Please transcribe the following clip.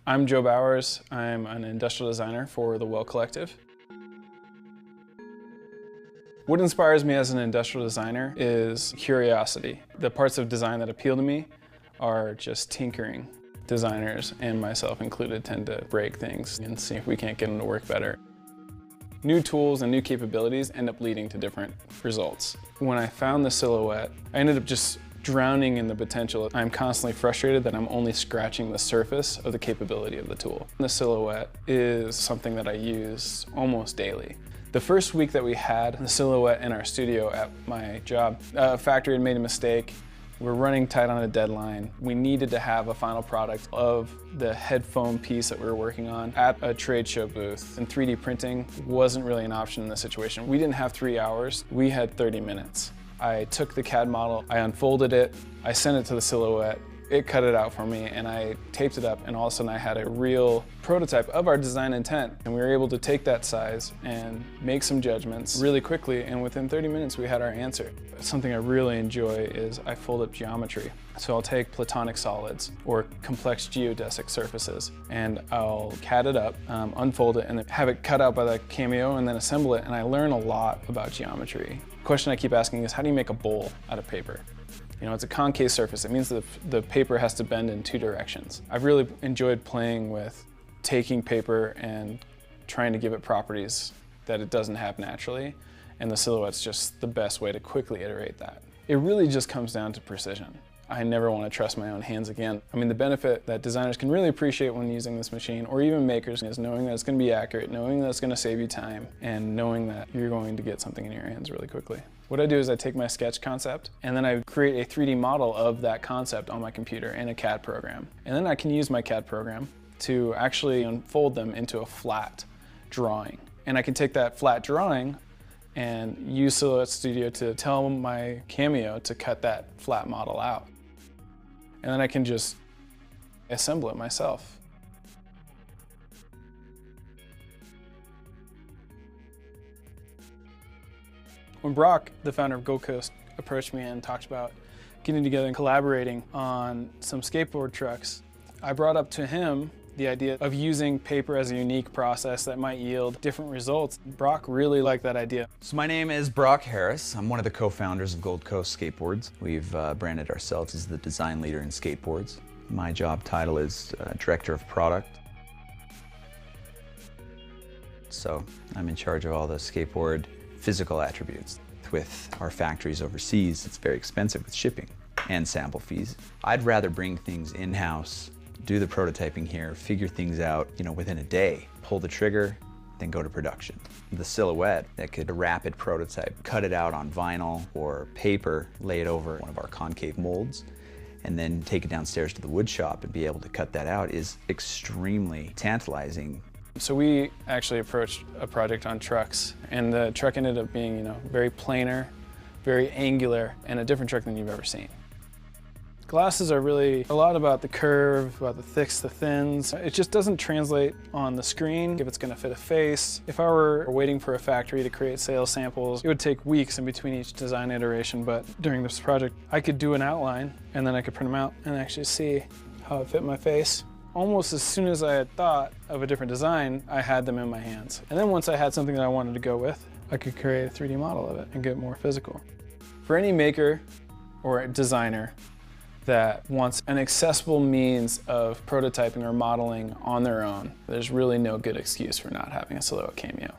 I'm Joe Bowers. I'm an industrial designer for the Well Collective. What inspires me as an industrial designer is curiosity. The parts of design that appeal to me are just tinkering. Designers, and myself included, tend to break things and see if we can't get them to work better. New tools and new capabilities end up leading to different results. When I found the silhouette, I ended up just drowning in the potential. I'm constantly frustrated that I'm only scratching the surface of the capability of the tool. The silhouette is something that I use almost daily. The first week that we had the silhouette in our studio at my job, a factory had made a mistake. We're running tight on a deadline. We needed to have a final product of the headphone piece that we were working on at a trade show booth. And 3D printing wasn't really an option in this situation. We didn't have 3 hours, we had 30 minutes. I took the CAD model, I unfolded it, I sent it to the silhouette, it cut it out for me, and I taped it up, and all of a sudden I had a real prototype of our design intent. And we were able to take that size and make some judgments really quickly, and within 30 minutes we had our answer. Something I really enjoy is I fold up geometry. So I'll take platonic solids or complex geodesic surfaces, and I'll CAD it up, unfold it, and then have it cut out by the Cameo, and then assemble it, and I learn a lot about geometry. The question I keep asking is, how do you make a bowl out of paper? You know, it's a concave surface. It means that the paper has to bend in 2 directions. I've really enjoyed playing with taking paper and trying to give it properties that it doesn't have naturally, and the silhouette's just the best way to quickly iterate that. It really just comes down to precision. I never want to trust my own hands again. I mean, the benefit that designers can really appreciate when using this machine, or even makers, is knowing that it's going to be accurate, knowing that it's going to save you time, and knowing that you're going to get something in your hands really quickly. What I do is I take my sketch concept, and then I create a 3D model of that concept on my computer in a CAD program. And then I can use my CAD program to actually unfold them into a flat drawing. And I can take that flat drawing and use Silhouette Studio to tell my Cameo to cut that flat model out. And then I can just assemble it myself. When Brock, the founder of Gold Coast, approached me and talked about getting together and collaborating on some skateboard trucks, I brought up to him the idea of using paper as a unique process that might yield different results. Brock really liked that idea. So my name is Brock Harris. I'm one of the co-founders of Gold Coast Skateboards. We've branded ourselves as the design leader in skateboards. My job title is Director of Product. So I'm in charge of all the skateboard physical attributes. With our factories overseas, it's very expensive with shipping and sample fees. I'd rather bring things in-house, do the prototyping here, figure things out, within a day, pull the trigger, then go to production. The silhouette, that could a rapid prototype, cut it out on vinyl or paper, lay it over one of our concave molds, and then take it downstairs to the wood shop and be able to cut that out is extremely tantalizing. So we actually approached a project on trucks, and the truck ended up being, very planar, very angular, and a different truck than you've ever seen. Glasses are really a lot about the curve, about the thicks, the thins. It just doesn't translate on the screen if it's going to fit a face. If I were waiting for a factory to create sales samples, it would take weeks in between each design iteration, but during this project, I could do an outline, and then I could print them out and actually see how it fit my face. Almost as soon as I had thought of a different design, I had them in my hands. And then once I had something that I wanted to go with, I could create a 3D model of it and get more physical. For any maker or designer that wants an accessible means of prototyping or modeling on their own, there's really no good excuse for not having a Silhouette Cameo.